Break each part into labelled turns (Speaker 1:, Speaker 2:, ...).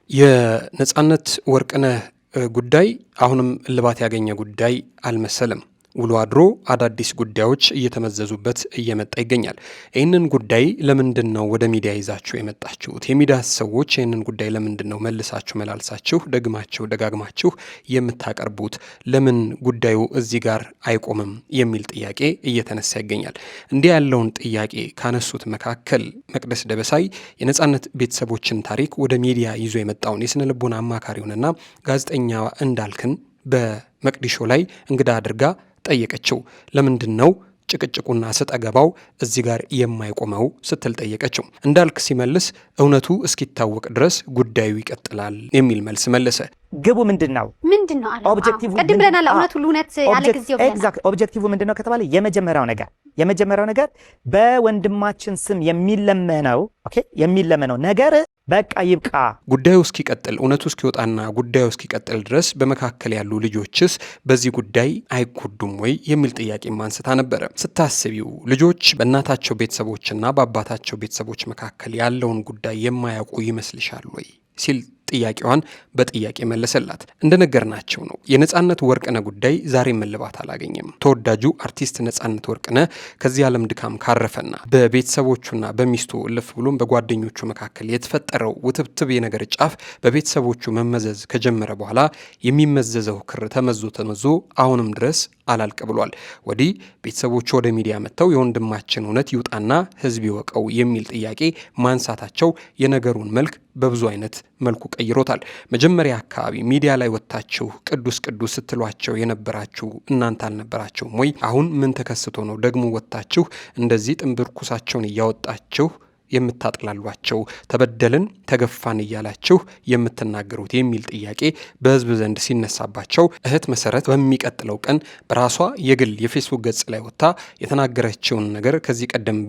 Speaker 1: የነጻነት ወርቅነህ ጉዳይ አሁንም እልባት ያገኘ ጉዳይ አልመሰለም። ውሎ አድሮ አዳዲስ ጉዳዮች እየተመዘዙበት እየመጣ ይገኛል። ይህንን ጉዳይ ለምንድን ነው ወደ ሚዲያ ይዛችሁ የመጣችሁት? የሚዲያ ሰዎች ይህንን ጉዳይ ለምንድን ነው መልሳችሁ መላልሳችሁ ደጋግማችሁ የምታቀርቡት? ለምን ጉዳዩ እዚህ ጋር አይቆምም የሚል ጥያቄ እየተነሳ ይገኛል። እንዲህ ያለውን ጥያቄ ካነሱት መካከል መቅደስ ደበሳይ የነጻነት ቤተሰቦችን ታሪክ ወደ ሚዲያ ይዞ የመጣውን የስነ ልቦና አማካሪውንና ጋዜጠኛ እንዳልክን በመቅዲሾ ላይ እንግዳ አድርጋ ጠየቀችው። ለምንድን ነው ጭቅጭቁና ሰጠገባው እዚህ ጋር የማይቆመው ስትል ጠየቀችው። እንዳልክ ሲመልስ እውነቱ እስኪታወቅ ድረስ ጉዳዩ ይቀጥላል የሚል መልስ መለሰ።
Speaker 2: ግቡ ምንድነው ኦብጀክቲቭ
Speaker 3: ቀድም ብለናል። እውነቱ ለኡነት ያለ ጊዜው ብለናል።
Speaker 2: ኤግዛክት ኦብጀክቲቭ ምንድነው ከተባለ የመጀመሪያው ነገር በወንድማችን ስም የሚለመነው ነገር በቃ ይብቃ።
Speaker 1: ጉዳዩ እስኪቀጥል እውነቱ እስኪወጣና ጉዳዩ እስኪቀጥል ድረስ በመካከል ያሉ ልጆችስ በዚህ ጉዳይ አይጎዱም ወይ የሚል ጥያቄ ማንስታ ነበረ። ስታስቢው ልጆች በእናታቸው ቤተሰቦችና በአባታቸው ቤተሰቦች መካከል ያለውን ጉዳይ የማያውቁ ይመስልሻል ወይ ሲል ጥያቄዋን በጥያቄ መለሰላት። እንደነገርናቸው ነው የነጻነት ወርቅነህ ጉዳይ ዛሬም እልባት አላገኘም። ተወዳጁ አርቲስት ነጻነት ወርቅነህ ከዚህ ዓለም ድካም ካረፈና በቤተሰቦቹና በሚስቱ እልፍ ብሎም በጓደኞቹ መካከል የተፈጠረው ውትብትብ የነገር ጫፍ በቤተሰቦቹ መመዘዝ ከጀመረ በኋላ የሚመዘዘው ክር ተመዞ አሁንም ድረስ አላልቅ ብሏል። ወዲህ ቤተሰቦቹ ወደ ሚዲያ መጥተው የወንድማችን እውነት ይውጣና ሕዝብ ይወቀው የሚል ጥያቄ ማንሳታቸው የነገሩን መልክ በብዙ አይነት መልኩ ቀይሮታል። መጀመሪያ አካባቢ ሚዲያ ላይ ወጥታችሁ ቅዱስ ስትሏቸው የነበራችሁ እናንተ አልነበራችሁም ወይ? አሁን ምን ተከስቶ ነው ደግሞ ወጥታችሁ እንደዚህ ጥንብርኩሳቸውን እያወጣችሁ የምታጥላሏቸው? ተበደልን ተገፋን እያላችሁ የምትናገሩት የሚል ጥያቄ በህዝብ ዘንድ ሲነሳባቸው እህት መሰረት በሚቀጥለው ቀን በራሷ የግል የፌስቡክ ገጽ ላይ ወጥታ የተናገረችውን ነገር ከዚህ ቀደም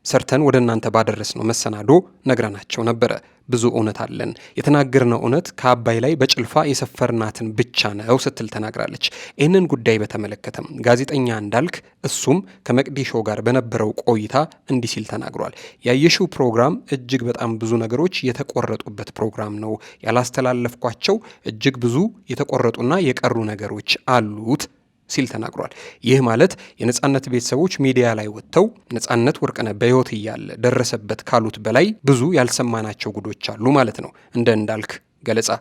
Speaker 1: ሰርተን ወደ እናንተ ባደረስነው መሰናዶ ነግረናቸው ነበረ። ብዙ እውነት አለን፣ የተናገርነው እውነት ከአባይ ላይ በጭልፋ የሰፈርናትን ብቻ ነው ስትል ተናግራለች። ይህንን ጉዳይ በተመለከተም ጋዜጠኛ እንዳልክ እሱም ከመቅዲሾ ጋር በነበረው ቆይታ እንዲህ ሲል ተናግሯል። ያየሽው ፕሮግራም እጅግ በጣም ብዙ ነገሮች የተቆረጡበት ፕሮግራም ነው። ያላስተላለፍኳቸው እጅግ ብዙ የተቆረጡና የቀሩ ነገሮች አሉት ሲል ተናግሯል። ይህ ማለት የነጻነት ቤተሰቦች ሚዲያ ላይ ወጥተው ነጻነት ወርቅነህ በሕይወት እያለ ደረሰበት ካሉት በላይ ብዙ ያልሰማናቸው ጉዶች አሉ ማለት ነው። እንደ እንዳልክ ገለጻ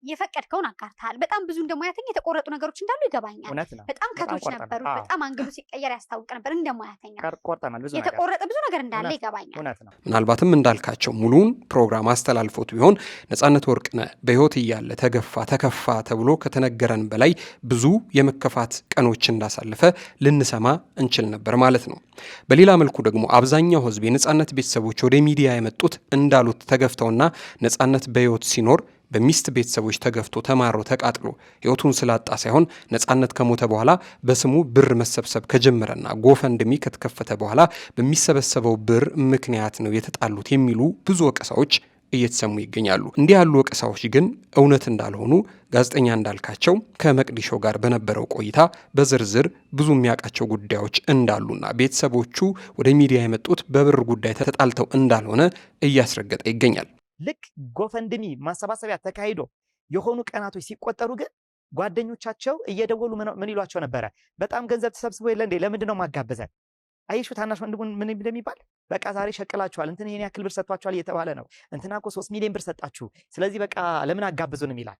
Speaker 3: የፈቀድከውን አጋርተሃል። በጣም ብዙ እንደሙያተኛ የተቆረጡ ነገሮች እንዳሉ ይገባኛል። በጣም ከቶች ነበሩ። በጣም አንግሉ ሲቀየር ያስታውቅ ነበር። እንደሙያተኛ የተቆረጠ ብዙ ነገር እንዳለ ይገባኛል።
Speaker 1: ምናልባትም እንዳልካቸው ሙሉውን ፕሮግራም አስተላልፎት ቢሆን ነጻነት ወርቅነህ በሕይወት እያለ ተከፋ ተብሎ ከተነገረን በላይ ብዙ የመከፋት ቀኖች እንዳሳለፈ ልንሰማ እንችል ነበር ማለት ነው። በሌላ መልኩ ደግሞ አብዛኛው ሕዝብ የነጻነት ቤተሰቦች ወደ ሚዲያ የመጡት እንዳሉት ተገፍተውና ነጻነት በሕይወት ሲኖር በሚስት ቤተሰቦች ተገፍቶ ተማሮ ተቃጥሎ ሕይወቱን ስላጣ ሳይሆን ነጻነት ከሞተ በኋላ በስሙ ብር መሰብሰብ ከጀመረና ጎፈንድሚ ከተከፈተ በኋላ በሚሰበሰበው ብር ምክንያት ነው የተጣሉት የሚሉ ብዙ ወቀሳዎች እየተሰሙ ይገኛሉ። እንዲህ ያሉ ወቀሳዎች ግን እውነት እንዳልሆኑ ጋዜጠኛ እንዳልካቸው ከመቅዲሾ ጋር በነበረው ቆይታ በዝርዝር ብዙ የሚያውቃቸው ጉዳዮች እንዳሉና ቤተሰቦቹ ወደ ሚዲያ የመጡት በብር ጉዳይ ተጣልተው እንዳልሆነ እያስረገጠ ይገኛል።
Speaker 2: ልክ ጎፈንድሚ ማሰባሰቢያ ተካሂዶ የሆኑ ቀናቶች ሲቆጠሩ ግን ጓደኞቻቸው እየደወሉ ምን ይሏቸው ነበረ? በጣም ገንዘብ ተሰብስቦ የለ እንዴ? ለምንድን ነው ማጋበዘን? አይሹ ታናሽ ወንድሙን ምን እንደሚባል በቃ ዛሬ ሸቅላችኋል፣ እንትን ይሄን ያክል ብር ሰጥቷችኋል እየተባለ ነው። እንትና እኮ 3 ሚሊዮን ብር ሰጣችሁ፣ ስለዚህ በቃ ለምን አጋብዙንም ይላል።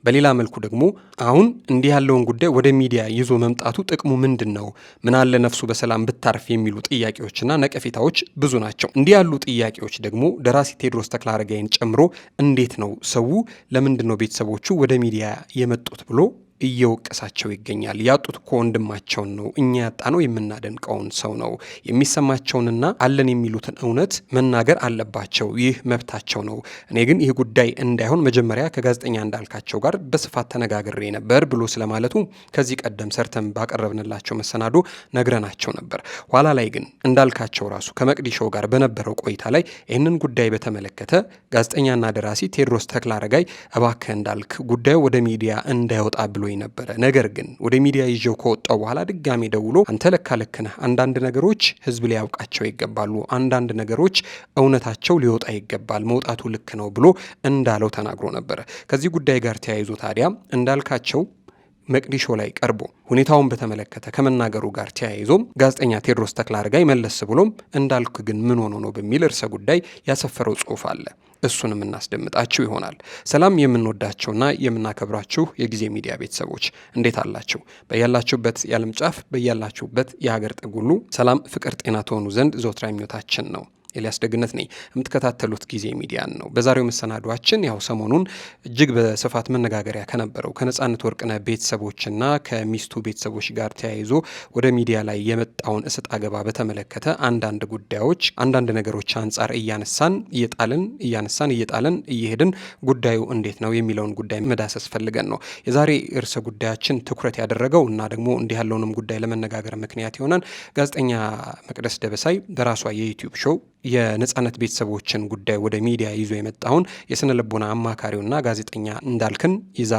Speaker 1: በሌላ መልኩ ደግሞ አሁን እንዲህ ያለውን ጉዳይ ወደ ሚዲያ ይዞ መምጣቱ ጥቅሙ ምንድን ነው? ምን አለ ነፍሱ በሰላም ብታርፍ የሚሉ ጥያቄዎችና ነቀፌታዎች ብዙ ናቸው። እንዲህ ያሉ ጥያቄዎች ደግሞ ደራሲ ቴዎድሮስ ተክለአረጋይን ጨምሮ እንዴት ነው ሰው ለምንድን ነው ቤተሰቦቹ ወደ ሚዲያ የመጡት ብሎ እየወቀሳቸው ይገኛል። ያጡት እኮ ወንድማቸውን ነው። እኛ ያጣነው የምናደንቀውን ሰው ነው። የሚሰማቸውንና አለን የሚሉትን እውነት መናገር አለባቸው። ይህ መብታቸው ነው። እኔ ግን ይህ ጉዳይ እንዳይሆን መጀመሪያ ከጋዜጠኛ እንዳልካቸው ጋር በስፋት ተነጋግሬ ነበር ብሎ ስለማለቱ ከዚህ ቀደም ሰርተን ባቀረብንላቸው መሰናዶ ነግረናቸው ነበር። ኋላ ላይ ግን እንዳልካቸው ራሱ ከመቅዲሾ ጋር በነበረው ቆይታ ላይ ይህንን ጉዳይ በተመለከተ ጋዜጠኛና ደራሲ ቴዎድሮስ ተክለአረጋይ እባክህ እንዳልክ ጉዳዩ ወደ ሚዲያ እንዳይወጣ ብሎ ብሎኝ ነበረ። ነገር ግን ወደ ሚዲያ ይዤው ከወጣው በኋላ ድጋሚ ደውሎ አንተ ለካ ልክ ነህ፣ አንዳንድ ነገሮች ህዝብ ሊያውቃቸው ይገባሉ፣ አንዳንድ ነገሮች እውነታቸው ሊወጣ ይገባል፣ መውጣቱ ልክ ነው ብሎ እንዳለው ተናግሮ ነበረ። ከዚህ ጉዳይ ጋር ተያይዞ ታዲያ እንዳልካቸው መቅዲሾ ላይ ቀርቦ ሁኔታውን በተመለከተ ከመናገሩ ጋር ተያይዞ ጋዜጠኛ ቴዎድሮስ ተክለአረጋይ መለስ ብሎም እንዳልክ ግን ምን ሆኖ ነው በሚል ርዕሰ ጉዳይ ያሰፈረው ጽሑፍ አለ። እሱንም እናስደምጣችሁ ይሆናል። ሰላም የምንወዳቸውና የምናከብራችሁ የጊዜ ሚዲያ ቤተሰቦች እንዴት አላችሁ? በያላችሁበት የዓለም ጫፍ በያላችሁበት የሀገር ጥግ ሁሉ ሰላም፣ ፍቅር፣ ጤና ትሆኑ ዘንድ ዘወትር ምኞታችን ነው። ኤልያስ ደግነት ነኝ። የምትከታተሉት ጊዜ ሚዲያን ነው። በዛሬው መሰናዷችን ያው ሰሞኑን እጅግ በስፋት መነጋገሪያ ከነበረው ከነጻነት ወርቅነህ ቤተሰቦችና ከሚስቱ ቤተሰቦች ጋር ተያይዞ ወደ ሚዲያ ላይ የመጣውን እሰጥ አገባ በተመለከተ አንዳንድ ጉዳዮች፣ አንዳንድ ነገሮች አንጻር እያነሳን እየጣለን እየሄድን ጉዳዩ እንዴት ነው የሚለውን ጉዳይ መዳሰስ ፈልገን ነው የዛሬ ርዕሰ ጉዳያችን ትኩረት ያደረገው እና ደግሞ እንዲህ ያለውንም ጉዳይ ለመነጋገር ምክንያት ይሆናል። ጋዜጠኛ መቅደስ ደበሳይ በራሷ የዩቲዩብ ሾው የነጻነት ቤተሰቦችን ጉዳይ ወደ ሚዲያ ይዞ የመጣውን የስነ ልቦና አማካሪውና ጋዜጠኛ እንዳልክን ይዛ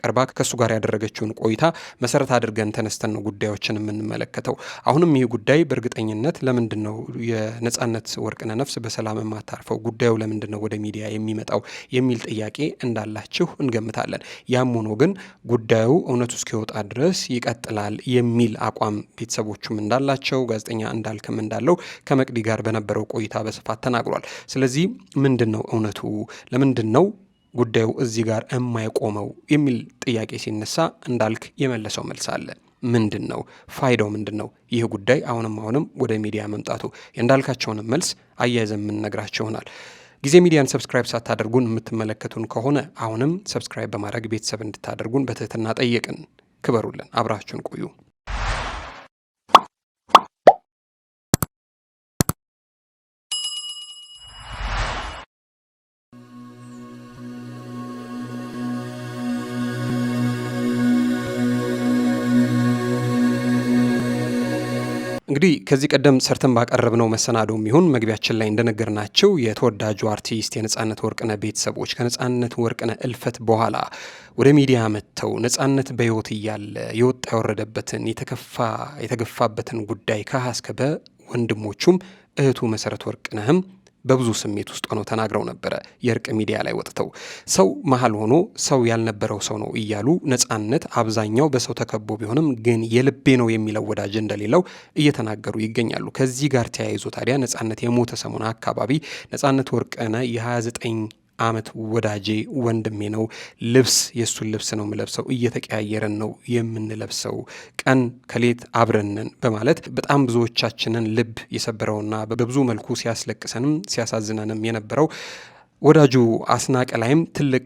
Speaker 1: ቀርባ ከሱ ጋር ያደረገችውን ቆይታ መሰረት አድርገን ተነስተን ነው ጉዳዮችን የምንመለከተው። አሁንም ይህ ጉዳይ በእርግጠኝነት ለምንድን ነው የነጻነት ወርቅነህ ነፍስ በሰላም የማታርፈው፣ ጉዳዩ ለምንድን ነው ወደ ሚዲያ የሚመጣው የሚል ጥያቄ እንዳላችሁ እንገምታለን። ያም ሆኖ ግን ጉዳዩ እውነቱ እስኪወጣ ድረስ ይቀጥላል የሚል አቋም ቤተሰቦቹም እንዳላቸው ጋዜጠኛ እንዳልክም እንዳለው ከመቅዲ ጋር በነበረው ቆይታ በስፋት ተናግሯል። ስለዚህ ምንድን ነው እውነቱ፣ ለምንድን ነው ጉዳዩ እዚህ ጋር የማይቆመው የሚል ጥያቄ ሲነሳ እንዳልክ የመለሰው መልስ አለ። ምንድን ነው ፋይዳው? ምንድን ነው ይህ ጉዳይ አሁንም ወደ ሚዲያ መምጣቱ? የእንዳልካቸውንም መልስ አያይዘን የምንነግራቸው ይሆናል። ጊዜ ሚዲያን ሰብስክራይብ ሳታደርጉን የምትመለከቱን ከሆነ አሁንም ሰብስክራይብ በማድረግ ቤተሰብ እንድታደርጉን በትህትና ጠየቅን። ክበሩልን፣ አብራችሁን ቆዩ። እንግዲህ ከዚህ ቀደም ሰርተን ባቀረብነው መሰናዶም ይሁን መግቢያችን ላይ እንደነገርናቸው የተወዳጁ አርቲስት የነጻነት ወርቅነህ ቤተሰቦች ከነጻነት ወርቅነህ እልፈት በኋላ ወደ ሚዲያ መጥተው ነጻነት በሕይወት እያለ የወጣ የወረደበትን የተገፋበትን ጉዳይ ከሀ እስከ በ ወንድሞቹም እህቱ መሰረት ወርቅነህም በብዙ ስሜት ውስጥ ሆነው ተናግረው ነበረ። የእርቅ ሚዲያ ላይ ወጥተው ሰው መሀል ሆኖ ሰው ያልነበረው ሰው ነው እያሉ ነጻነት አብዛኛው በሰው ተከቦ ቢሆንም ግን የልቤ ነው የሚለው ወዳጅ እንደሌለው እየተናገሩ ይገኛሉ። ከዚህ ጋር ተያይዞ ታዲያ ነጻነት የሞተ ሰሞን አካባቢ ነጻነት ወርቅነህ የ29 ዓመት ወዳጄ ወንድሜ ነው፣ ልብስ የእሱን ልብስ ነው የምለብሰው፣ እየተቀያየረን ነው የምንለብሰው፣ ቀን ከሌት አብረንን በማለት በጣም ብዙዎቻችንን ልብ የሰበረውና በብዙ መልኩ ሲያስለቅሰንም ሲያሳዝነንም የነበረው ወዳጁ አስናቀ ላይም ትልቅ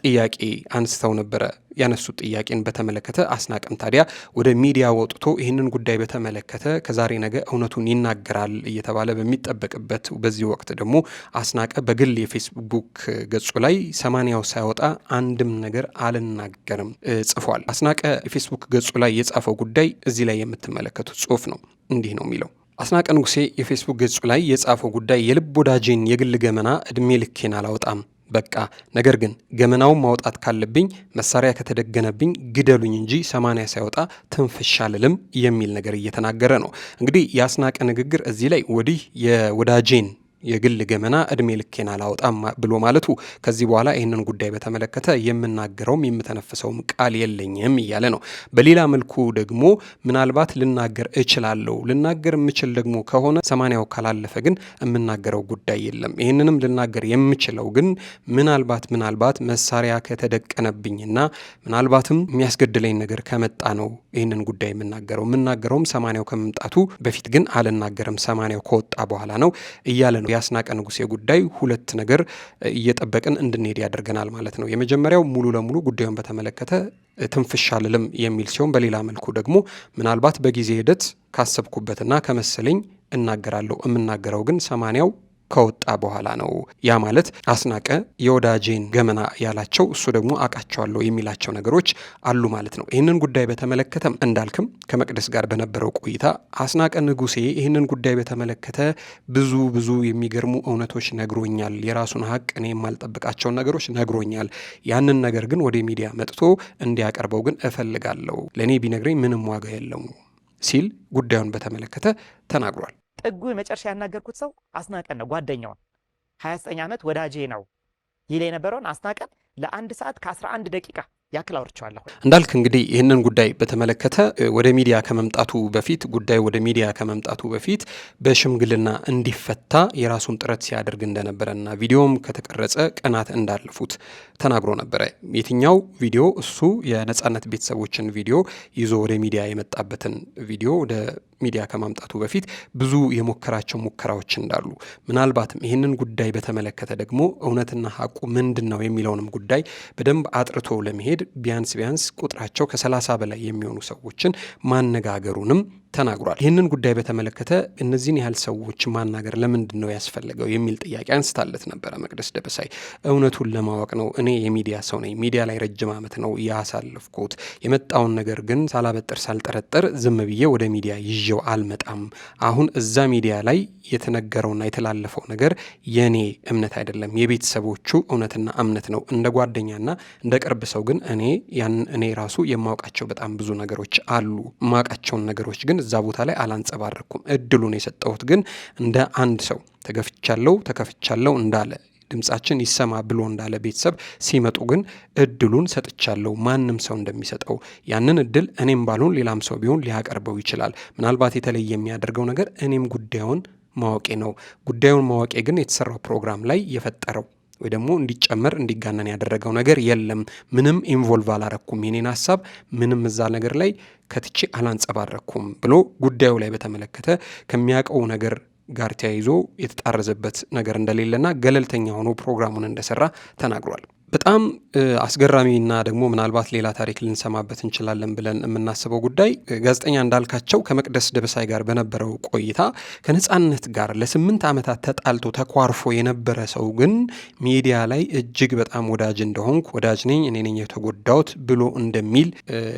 Speaker 1: ጥያቄ አንስተው ነበረ። ያነሱት ጥያቄን በተመለከተ አስናቀም ታዲያ ወደ ሚዲያ ወጥቶ ይህንን ጉዳይ በተመለከተ ከዛሬ ነገ እውነቱን ይናገራል እየተባለ በሚጠበቅበት በዚህ ወቅት ደግሞ አስናቀ በግል የፌስቡክ ገጹ ላይ 80ው ሳይወጣ አንድም ነገር አልናገርም ጽፏል። አስናቀ የፌስቡክ ገጹ ላይ የጻፈው ጉዳይ እዚህ ላይ የምትመለከቱት ጽሑፍ ነው። እንዲህ ነው የሚለው። አስናቀ ንጉሴ የፌስቡክ ገጹ ላይ የጻፈው ጉዳይ የልብ ወዳጄን የግል ገመና እድሜ ልኬን አላወጣም፣ በቃ ነገር ግን ገመናውን ማውጣት ካለብኝ መሳሪያ ከተደገነብኝ ግደሉኝ እንጂ 80 ሳይወጣ ትንፍሽ አልልም የሚል ነገር እየተናገረ ነው። እንግዲህ የአስናቀ ንግግር እዚህ ላይ ወዲህ የወዳጄን የግል ገመና እድሜ ልኬን አላወጣም ብሎ ማለቱ ከዚህ በኋላ ይህንን ጉዳይ በተመለከተ የምናገረውም የምተነፍሰውም ቃል የለኝም እያለ ነው። በሌላ መልኩ ደግሞ ምናልባት ልናገር እችላለሁ፣ ልናገር የምችል ደግሞ ከሆነ 80ው ካላለፈ ግን የምናገረው ጉዳይ የለም። ይህንንም ልናገር የምችለው ግን ምናልባት መሳሪያ ከተደቀነብኝና ምናልባትም የሚያስገድለኝ ነገር ከመጣ ነው ይህንን ጉዳይ የምናገረውም 80ው ከመምጣቱ በፊት ግን አልናገርም፣ 80ው ከወጣ በኋላ ነው እያለ ነው። የአስናቀ ንጉሴ ጉዳይ ሁለት ነገር እየጠበቅን እንድንሄድ ያደርገናል ማለት ነው። የመጀመሪያው ሙሉ ለሙሉ ጉዳዩን በተመለከተ ትንፍሽ አልልም የሚል ሲሆን፣ በሌላ መልኩ ደግሞ ምናልባት በጊዜ ሂደት ካሰብኩበትና ከመሰለኝ እናገራለሁ፣ የምናገረው ግን 80ው ከወጣ በኋላ ነው። ያ ማለት አስናቀ የወዳጄን ገመና ያላቸው እሱ ደግሞ አውቃቸዋለሁ የሚላቸው ነገሮች አሉ ማለት ነው። ይህንን ጉዳይ በተመለከተም እንዳልክም ከመቅደስ ጋር በነበረው ቆይታ አስናቀ ንጉሴ ይህንን ጉዳይ በተመለከተ ብዙ የሚገርሙ እውነቶች ነግሮኛል፣ የራሱን ሀቅ እኔ የማልጠብቃቸውን ነገሮች ነግሮኛል። ያንን ነገር ግን ወደ ሚዲያ መጥቶ እንዲያቀርበው ግን እፈልጋለሁ፣ ለእኔ ቢነግረኝ ምንም ዋጋ የለውም ሲል ጉዳዩን በተመለከተ ተናግሯል።
Speaker 2: ጥጉ መጨረሻ ያናገርኩት ሰው አስናቀን ነው። ጓደኛውን 29 ዓመት ወዳጄ ነው ይል የነበረውን አስናቀን ለ1 ሰዓት ከ11 ደቂቃ ያክል አውርቼዋለሁ።
Speaker 1: እንዳልክ እንግዲህ ይህንን ጉዳይ በተመለከተ ወደ ሚዲያ ከመምጣቱ በፊት በሽምግልና እንዲፈታ የራሱን ጥረት ሲያደርግ እንደነበረና ቪዲዮም ከተቀረጸ ቀናት እንዳለፉት ተናግሮ ነበረ። የትኛው ቪዲዮ? እሱ የነጻነት ቤተሰቦችን ቪዲዮ ይዞ ወደ ሚዲያ የመጣበትን ቪዲዮ ወደ ሚዲያ ከማምጣቱ በፊት ብዙ የሞከራቸው ሙከራዎች እንዳሉ ምናልባትም ይህንን ጉዳይ በተመለከተ ደግሞ እውነትና ሀቁ ምንድን ነው የሚለውንም ጉዳይ በደንብ አጥርቶ ለመሄድ ቢያንስ ቁጥራቸው ከ30 በላይ የሚሆኑ ሰዎችን ማነጋገሩንም ተናግሯል። ይህንን ጉዳይ በተመለከተ እነዚህን ያህል ሰዎች ማናገር ለምንድን ነው ያስፈለገው የሚል ጥያቄ አንስታለት ነበረ መቅደስ ደበሳይ። እውነቱን ለማወቅ ነው። እኔ የሚዲያ ሰው ነኝ። ሚዲያ ላይ ረጅም ዓመት ነው ያሳለፍኩት። የመጣውን ነገር ግን ሳላበጥር ሳልጠረጠር ዝም ብዬ ወደ ሚዲያ ይዤው አልመጣም። አሁን እዛ ሚዲያ ላይ የተነገረውና የተላለፈው ነገር የኔ እምነት አይደለም፣ የቤተሰቦቹ እውነትና እምነት ነው። እንደ ጓደኛና እንደ ቅርብ ሰው ግን እኔ ራሱ የማውቃቸው በጣም ብዙ ነገሮች አሉ። የማውቃቸውን ነገሮች ግን እዛ ቦታ ላይ አላንጸባረኩም። እድሉን የሰጠሁት ግን እንደ አንድ ሰው ተከፍቻለሁ እንዳለ ድምጻችን ይሰማ ብሎ እንዳለ ቤተሰብ ሲመጡ ግን እድሉን ሰጥቻለሁ። ማንም ሰው እንደሚሰጠው ያንን እድል እኔም ባልሆን ሌላም ሰው ቢሆን ሊያቀርበው ይችላል። ምናልባት የተለየ የሚያደርገው ነገር እኔም ጉዳዩን ማወቄ ነው። ጉዳዩን ማወቄ ግን የተሰራው ፕሮግራም ላይ የፈጠረው ወይ ደግሞ እንዲጨመር እንዲጋነን ያደረገው ነገር የለም። ምንም ኢንቮልቭ አላረኩም። የኔን ሀሳብ ምንም እዛ ነገር ላይ ከትቼ አላንጸባረኩም ብሎ ጉዳዩ ላይ በተመለከተ ከሚያውቀው ነገር ጋር ተያይዞ የተጣረዘበት ነገር እንደሌለና ገለልተኛ ሆኖ ፕሮግራሙን እንደሰራ ተናግሯል። በጣም አስገራሚና ደግሞ ምናልባት ሌላ ታሪክ ልንሰማበት እንችላለን ብለን የምናስበው ጉዳይ ጋዜጠኛ እንዳልካቸው ከመቅደስ ደበሳይ ጋር በነበረው ቆይታ ከነጻነት ጋር ለ8 ዓመታት ተጣልቶ ተኳርፎ የነበረ ሰው ግን ሚዲያ ላይ እጅግ በጣም ወዳጅ እንደሆንኩ ወዳጅ ነኝ እኔ ነኝ የተጎዳሁት ብሎ እንደሚል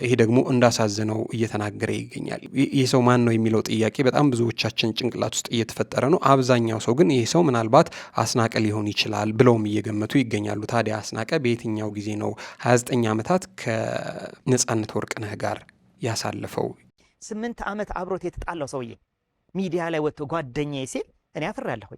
Speaker 1: ይሄ ደግሞ እንዳሳዘነው እየተናገረ ይገኛል። ይህ ሰው ማን ነው የሚለው ጥያቄ በጣም ብዙዎቻችን ጭንቅላት ውስጥ እየተፈጠረ ነው። አብዛኛው ሰው ግን ይህ ሰው ምናልባት አስናቀ ሊሆን ይችላል ብለውም እየገመቱ ይገኛሉ። ታዲያ አስናቀ በየትኛው ጊዜ ነው 29 ዓመታት ከነጻነት ወርቅነህ ጋር ያሳለፈው?
Speaker 2: 8 ዓመት አብሮት የተጣላው ሰውዬ ሚዲያ ላይ ወጥቶ ጓደኛዬ ሲል እኔ አፍራለሁ።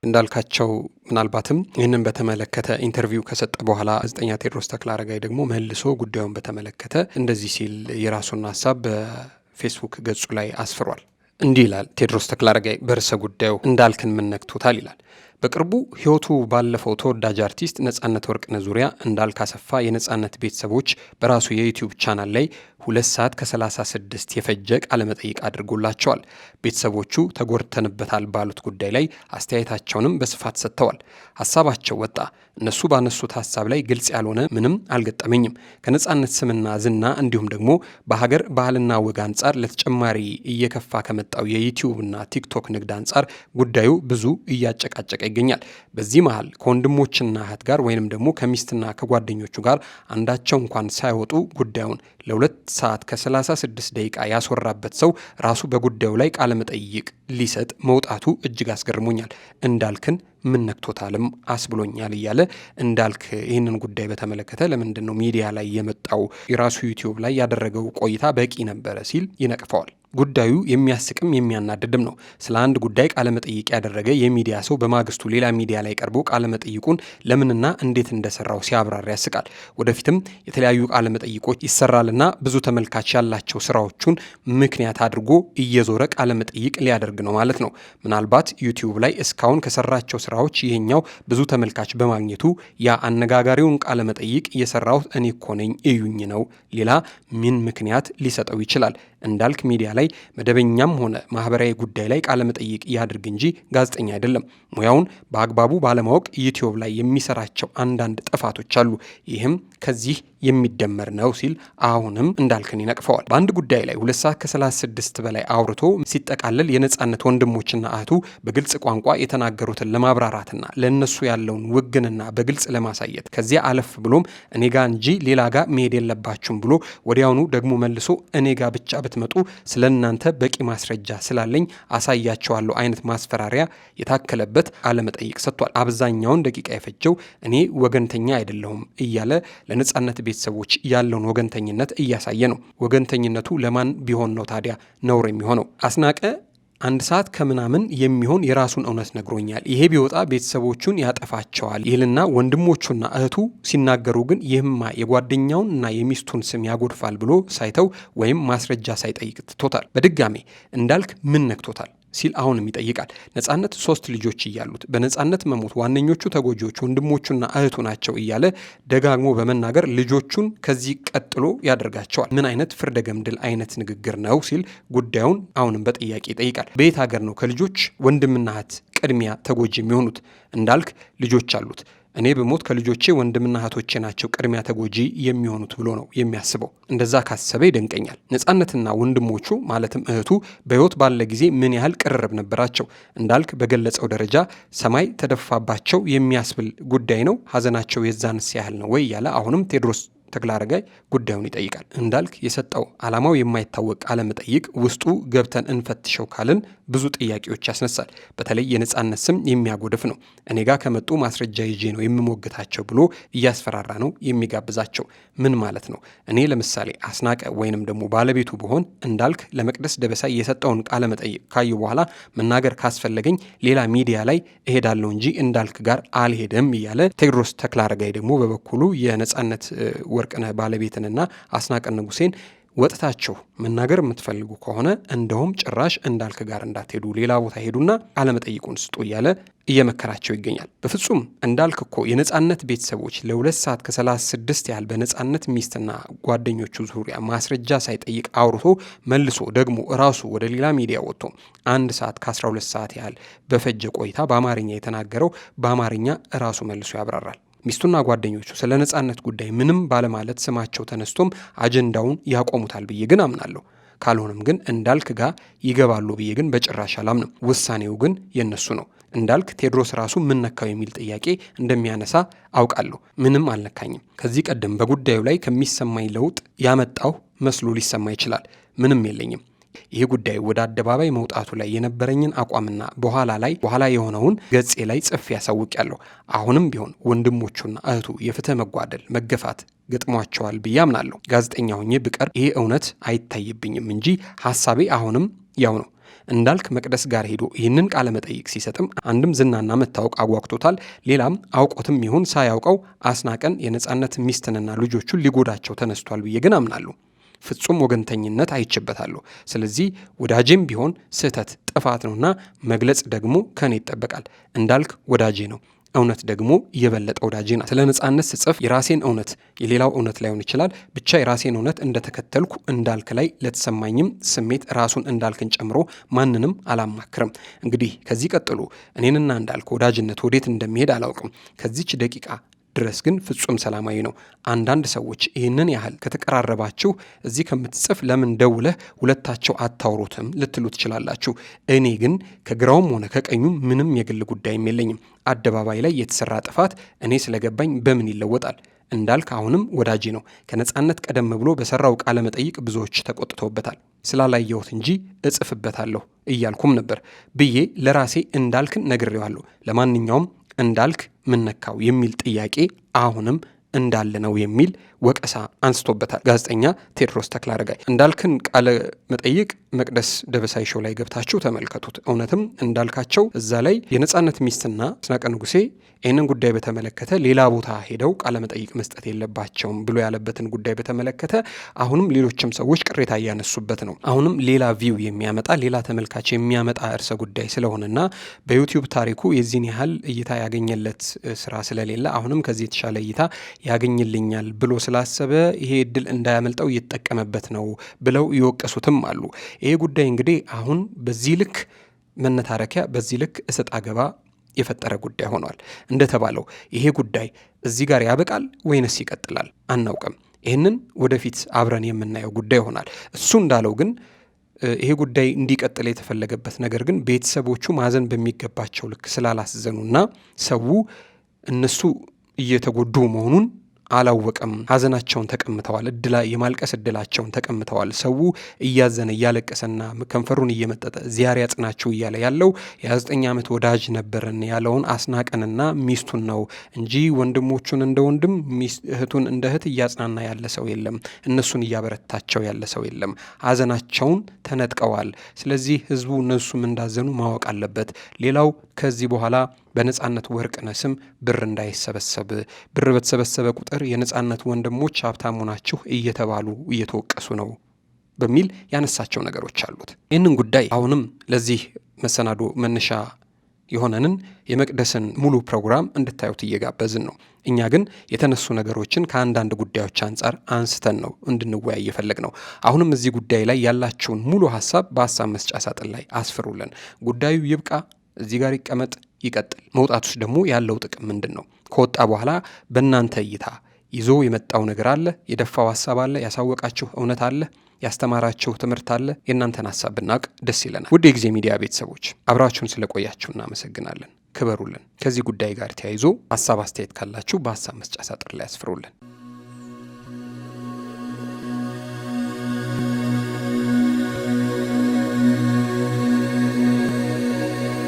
Speaker 1: እንዳልካቸው ምናልባትም ይህንን በተመለከተ ኢንተርቪው ከሰጠ በኋላ ጋዜጠኛ ቴዎድሮስ ተክለአረጋይ ደግሞ መልሶ ጉዳዩን በተመለከተ እንደዚህ ሲል የራሱን ሀሳብ በፌስቡክ ገጹ ላይ አስፍሯል። እንዲህ ይላል ቴዎድሮስ ተክለአረጋይ በርዕሰ ጉዳዩ እንዳልክን ምን ነክቶታል ይላል። በቅርቡ ህይወቱ ባለፈው ተወዳጅ አርቲስት ነጻነት ወርቅነህ ዙሪያ እንዳልክ አሰፋ የነጻነት ቤተሰቦች በራሱ የዩቲዩብ ቻናል ላይ 2 ሰዓት ከ36 የፈጀ ቃለመጠይቅ አድርጎላቸዋል። ቤተሰቦቹ ተጎድተንበታል ባሉት ጉዳይ ላይ አስተያየታቸውንም በስፋት ሰጥተዋል። ሀሳባቸው ወጣ። እነሱ ባነሱት ሀሳብ ላይ ግልጽ ያልሆነ ምንም አልገጠመኝም። ከነጻነት ስምና ዝና እንዲሁም ደግሞ በሀገር ባህልና ወግ አንጻር ለተጨማሪ እየከፋ ከመጣው የዩቲዩብና ቲክቶክ ንግድ አንጻር ጉዳዩ ብዙ እያጨቃጨቀ ይገኛል። በዚህ መሃል ከወንድሞችና እህት ጋር ወይንም ደግሞ ከሚስትና ከጓደኞቹ ጋር አንዳቸው እንኳን ሳይወጡ ጉዳዩን ለ2 ሰዓት ከ36 ደቂቃ ያስወራበት ሰው ራሱ በጉዳዩ ላይ ቃለመጠይቅ ሊሰጥ መውጣቱ እጅግ አስገርሞኛል። እንዳልክን ምን ነክቶታልም አስብሎኛል እያለ እንዳልክ ይህንን ጉዳይ በተመለከተ ለምንድን ነው ሚዲያ ላይ የመጣው? የራሱ ዩቲዩብ ላይ ያደረገው ቆይታ በቂ ነበረ ሲል ይነቅፈዋል። ጉዳዩ የሚያስቅም የሚያናድድም ነው። ስለ አንድ ጉዳይ ቃለመጠይቅ ያደረገ የሚዲያ ሰው በማግስቱ ሌላ ሚዲያ ላይ ቀርቦ ቃለመጠይቁን ለምንና እንዴት እንደሰራው ሲያብራራ ያስቃል። ወደፊትም የተለያዩ ቃለመጠይቆች ይሰራልና ብዙ ተመልካች ያላቸው ስራዎቹን ምክንያት አድርጎ እየዞረ ቃለመጠይቅ ሊያደርግ ነው ማለት ነው። ምናልባት ዩቲዩብ ላይ እስካሁን ከሰራቸው ስራዎች ይሄኛው ብዙ ተመልካች በማግኘቱ ያ አነጋጋሪውን ቃለመጠይቅ የሰራሁት እኔ እኮ ነኝ እዩኝ ነው። ሌላ ምን ምክንያት ሊሰጠው ይችላል? እንዳልክ ሚዲያ ላይ መደበኛም ሆነ ማህበራዊ ጉዳይ ላይ ቃለ መጠይቅ ያድርግ እንጂ ጋዜጠኛ አይደለም። ሙያውን በአግባቡ ባለማወቅ ዩቲዩብ ላይ የሚሰራቸው አንዳንድ ጥፋቶች አሉ። ይህም ከዚህ የሚደመር ነው ሲል አሁንም እንዳልክን ይነቅፈዋል። በአንድ ጉዳይ ላይ 2 ሰዓት ከ36 በላይ አውርቶ ሲጠቃለል የነጻነት ወንድሞችና እህቱ በግልጽ ቋንቋ የተናገሩትን ለማብራራትና ለነሱ ያለውን ውግንና በግልጽ ለማሳየት ከዚያ አለፍ ብሎም እኔ ጋ እንጂ ሌላ ጋ መሄድ የለባችሁም ብሎ ወዲያውኑ ደግሞ መልሶ እኔ ጋ ብቻ ብትመጡ ስለእናንተ በቂ ማስረጃ ስላለኝ አሳያቸዋለሁ አይነት ማስፈራሪያ የታከለበት ቃለመጠይቅ ሰጥቷል። አብዛኛውን ደቂቃ የፈጀው እኔ ወገንተኛ አይደለሁም እያለ ለነጻነት ቤተሰቦች ያለውን ወገንተኝነት እያሳየ ነው። ወገንተኝነቱ ለማን ቢሆን ነው ታዲያ ነውር የሚሆነው? አስናቀ 1 ሰዓት ከምናምን የሚሆን የራሱን እውነት ነግሮኛል። ይሄ ቢወጣ ቤተሰቦቹን ያጠፋቸዋል ይልና ወንድሞቹና እህቱ ሲናገሩ ግን ይህማ የጓደኛውን እና የሚስቱን ስም ያጎድፋል ብሎ ሳይተው ወይም ማስረጃ ሳይጠይቅ ትቶታል። በድጋሜ እንዳልክ ምን ነክቶታል ሲል አሁንም ይጠይቃል። ነጻነት 3 ልጆች እያሉት በነጻነት መሞት ዋነኞቹ ተጎጂዎች ወንድሞቹና እህቱ ናቸው እያለ ደጋግሞ በመናገር ልጆቹን ከዚህ ቀጥሎ ያደርጋቸዋል። ምን አይነት ፍርደ ገምድል አይነት ንግግር ነው ሲል ጉዳዩን አሁንም በጥያቄ ይጠይቃል። በየት ሀገር ነው ከልጆች ወንድምና እህት ቅድሚያ ተጎጂ የሚሆኑት? እንዳልክ ልጆች አሉት። እኔ በሞት ከልጆቼ ወንድምና እህቶቼ ናቸው ቅድሚያ ተጎጂ የሚሆኑት ብሎ ነው የሚያስበው። እንደዛ ካሰበ ይደንቀኛል። ነጻነትና ወንድሞቹ ማለትም እህቱ በሕይወት ባለ ጊዜ ምን ያህል ቅርርብ ነበራቸው? እንዳልክ በገለጸው ደረጃ ሰማይ ተደፋባቸው የሚያስብል ጉዳይ ነው። ሀዘናቸው የዛንስ ያህል ነው ወይ እያለ አሁንም ቴዎድሮስ ተክለአረጋይ ጉዳዩን ይጠይቃል። እንዳልክ የሰጠው ዓላማው የማይታወቅ ቃለ መጠይቅ ውስጡ ገብተን እንፈትሸው ካልን ብዙ ጥያቄዎች ያስነሳል። በተለይ የነጻነት ስም የሚያጎድፍ ነው። እኔ ጋር ከመጡ ማስረጃ ይዤ ነው የምሞግታቸው ብሎ እያስፈራራ ነው የሚጋብዛቸው። ምን ማለት ነው? እኔ ለምሳሌ አስናቀ ወይንም ደግሞ ባለቤቱ ብሆን እንዳልክ ለመቅደስ ደበሳይ የሰጠውን ቃለ መጠይቅ ካዩ በኋላ መናገር ካስፈለገኝ ሌላ ሚዲያ ላይ እሄዳለሁ እንጂ እንዳልክ ጋር አልሄድም እያለ ቴዎድሮስ ተክለአረጋይ ደግሞ በበኩሉ የነጻነት ወርቅነህ ባለቤትንና አስናቀን ንጉሴን ወጥታችሁ መናገር የምትፈልጉ ከሆነ እንደውም ጭራሽ እንዳልክ ጋር እንዳትሄዱ ሌላ ቦታ ሄዱና ቃለመጠይቁን ስጡ እያለ እየመከራቸው ይገኛል። በፍጹም እንዳልክ እኮ የነጻነት ቤተሰቦች ለ2 ሰዓት ከ36 ያህል በነጻነት ሚስትና ጓደኞቹ ዙሪያ ማስረጃ ሳይጠይቅ አውርቶ መልሶ ደግሞ ራሱ ወደ ሌላ ሚዲያ ወጥቶ 1 ሰዓት ከ12 ሰዓት ያህል በፈጀ ቆይታ በአማርኛ የተናገረው በአማርኛ ራሱ መልሶ ያብራራል። ሚስቱና ጓደኞቹ ስለ ነጻነት ጉዳይ ምንም ባለማለት ስማቸው ተነስቶም አጀንዳውን ያቆሙታል ብዬ ግን አምናለሁ። ካልሆነም ግን እንዳልክ ጋር ይገባሉ ብዬ ግን በጭራሽ አላምንም። ውሳኔው ግን የነሱ ነው። እንዳልክ ቴዎድሮስ ራሱ ምን ነካው የሚል ጥያቄ እንደሚያነሳ አውቃለሁ። ምንም አልነካኝም። ከዚህ ቀደም በጉዳዩ ላይ ከሚሰማኝ ለውጥ ያመጣው መስሎ ሊሰማ ይችላል። ምንም የለኝም። ይህ ጉዳይ ወደ አደባባይ መውጣቱ ላይ የነበረኝን አቋምና በኋላ የሆነውን ገጼ ላይ ጽፌ ያሳውቃለሁ። አሁንም ቢሆን ወንድሞቹና እህቱ የፍትህ መጓደል መገፋት ገጥሟቸዋል ብዬ አምናለሁ። ጋዜጠኛ ሆኜ ብቀር ይሄ እውነት አይታይብኝም እንጂ ሐሳቤ አሁንም ያው ነው። እንዳልክ መቅደስ ጋር ሄዶ ይህንን ቃለ መጠይቅ ሲሰጥም አንድም ዝናና መታወቅ አጓግቶታል፣ ሌላም አውቆትም ይሁን ሳያውቀው አስናቀን የነጻነት ሚስትንና ልጆቹን ሊጎዳቸው ተነስቷል ብዬ ግን አምናለሁ። ፍጹም ወገንተኝነት አይችበታለሁ። ስለዚህ ወዳጄም ቢሆን ስህተት ጥፋት ነውና መግለጽ ደግሞ ከኔ ይጠበቃል። እንዳልክ ወዳጄ ነው። እውነት ደግሞ የበለጠ ወዳጄ ናት። ስለ ነጻነት ስጽፍ የራሴን እውነት የሌላው እውነት ላይሆን ይችላል፣ ብቻ የራሴን እውነት እንደተከተልኩ እንዳልክ ላይ ለተሰማኝም ስሜት ራሱን እንዳልክን ጨምሮ ማንንም አላማክርም። እንግዲህ ከዚህ ቀጥሎ እኔንና እንዳልክ ወዳጅነት ወዴት እንደሚሄድ አላውቅም። ከዚች ደቂቃ ድረስ ግን ፍጹም ሰላማዊ ነው። አንዳንድ ሰዎች ይህንን ያህል ከተቀራረባችሁ እዚህ ከምትጽፍ ለምን ደውለህ ሁለታቸው አታውሩትም ልትሉ ትችላላችሁ። እኔ ግን ከግራውም ሆነ ከቀኙ ምንም የግል ጉዳይም የለኝም። አደባባይ ላይ የተሰራ ጥፋት እኔ ስለገባኝ በምን ይለወጣል? እንዳልክ አሁንም ወዳጄ ነው። ከነጻነት ቀደም ብሎ በሰራው ቃለ መጠይቅ ብዙዎች ተቆጥተውበታል። ስላላየሁት እንጂ እጽፍበታለሁ እያልኩም ነበር ብዬ ለራሴ እንዳልክን ነግሬዋለሁ። ለማንኛውም እንዳልክ ምን ነካው የሚል ጥያቄ አሁንም እንዳለ ነው የሚል ወቀሳ አንስቶበታል ጋዜጠኛ ቴዎድሮስ ተክለአረጋይ። እንዳልክን ቃለ መጠይቅ መቅደስ ደበሳይ ሾው ላይ ገብታችሁ ተመልከቱት። እውነትም እንዳልካቸው እዛ ላይ የነጻነት ሚስትና አስናቀ ንጉሴ ይህንን ጉዳይ በተመለከተ ሌላ ቦታ ሄደው ቃለ መጠይቅ መስጠት የለባቸውም ብሎ ያለበትን ጉዳይ በተመለከተ አሁንም ሌሎችም ሰዎች ቅሬታ እያነሱበት ነው። አሁንም ሌላ ቪው የሚያመጣ ሌላ ተመልካች የሚያመጣ እርሰ ጉዳይ ስለሆነና በዩቲዩብ ታሪኩ የዚህን ያህል እይታ ያገኘለት ስራ ስለሌለ አሁንም ከዚህ የተሻለ እይታ ያገኝልኛል ብሎ ስላሰበ ይሄ እድል እንዳያመልጠው እየተጠቀመበት ነው ብለው ይወቀሱትም አሉ። ይሄ ጉዳይ እንግዲህ አሁን በዚህ ልክ መነታረኪያ፣ በዚህ ልክ እሰጥ አገባ የፈጠረ ጉዳይ ሆኗል። እንደተባለው ይሄ ጉዳይ እዚህ ጋር ያበቃል ወይንስ ይቀጥላል አናውቅም። ይህንን ወደፊት አብረን የምናየው ጉዳይ ይሆናል። እሱ እንዳለው ግን ይሄ ጉዳይ እንዲቀጥል የተፈለገበት ነገር ግን ቤተሰቦቹ ማዘን በሚገባቸው ልክ ስላላስዘኑና ሰው እነሱ እየተጎዱ መሆኑን አላወቀም። ሀዘናቸውን ተቀምተዋል። የማልቀስ እድላቸውን ተቀምተዋል። ሰው እያዘነ እያለቀሰና ከንፈሩን እየመጠጠ ዚያር ያጽናችሁ እያለ ያለው የ29 ዓመት ወዳጅ ነበረን ያለውን አስናቀንና ሚስቱን ነው እንጂ ወንድሞቹን እንደ ወንድም እህቱን እንደ እህት እያጽናና ያለ ሰው የለም። እነሱን እያበረታቸው ያለ ሰው የለም። ሀዘናቸውን ተነጥቀዋል። ስለዚህ ህዝቡ እነሱም እንዳዘኑ ማወቅ አለበት። ሌላው ከዚህ በኋላ በነጻነት ወርቅነህ ስም ብር እንዳይሰበሰብ፣ ብር በተሰበሰበ ቁጥር የነጻነት ወንድሞች ሀብታሙ ናችሁ እየተባሉ እየተወቀሱ ነው በሚል ያነሳቸው ነገሮች አሉት። ይህንን ጉዳይ አሁንም ለዚህ መሰናዶ መነሻ የሆነንን የመቅደስን ሙሉ ፕሮግራም እንድታዩት እየጋበዝን ነው። እኛ ግን የተነሱ ነገሮችን ከአንዳንድ ጉዳዮች አንጻር አንስተን ነው እንድንወያይ የፈለግ ነው። አሁንም እዚህ ጉዳይ ላይ ያላችሁን ሙሉ ሀሳብ በሀሳብ መስጫ ሳጥን ላይ አስፍሩልን። ጉዳዩ ይብቃ፣ እዚህ ጋር ይቀመጥ፣ ይቀጥል፣ መውጣቱስ ደግሞ ያለው ጥቅም ምንድን ነው? ከወጣ በኋላ በእናንተ እይታ ይዞ የመጣው ነገር አለ? የደፋው ሀሳብ አለ? ያሳወቃችሁ እውነት አለ? ያስተማራችሁ ትምህርት አለ? የእናንተን ሀሳብ ብናውቅ ደስ ይለናል። ውድ የጊዜ ሚዲያ ቤተሰቦች አብራችሁን ስለቆያችሁ እናመሰግናለን። ክበሩልን። ከዚህ ጉዳይ ጋር ተያይዞ ሀሳብ አስተያየት ካላችሁ በሀሳብ መስጫ ሳጥን ላይ ያስፍሩልን።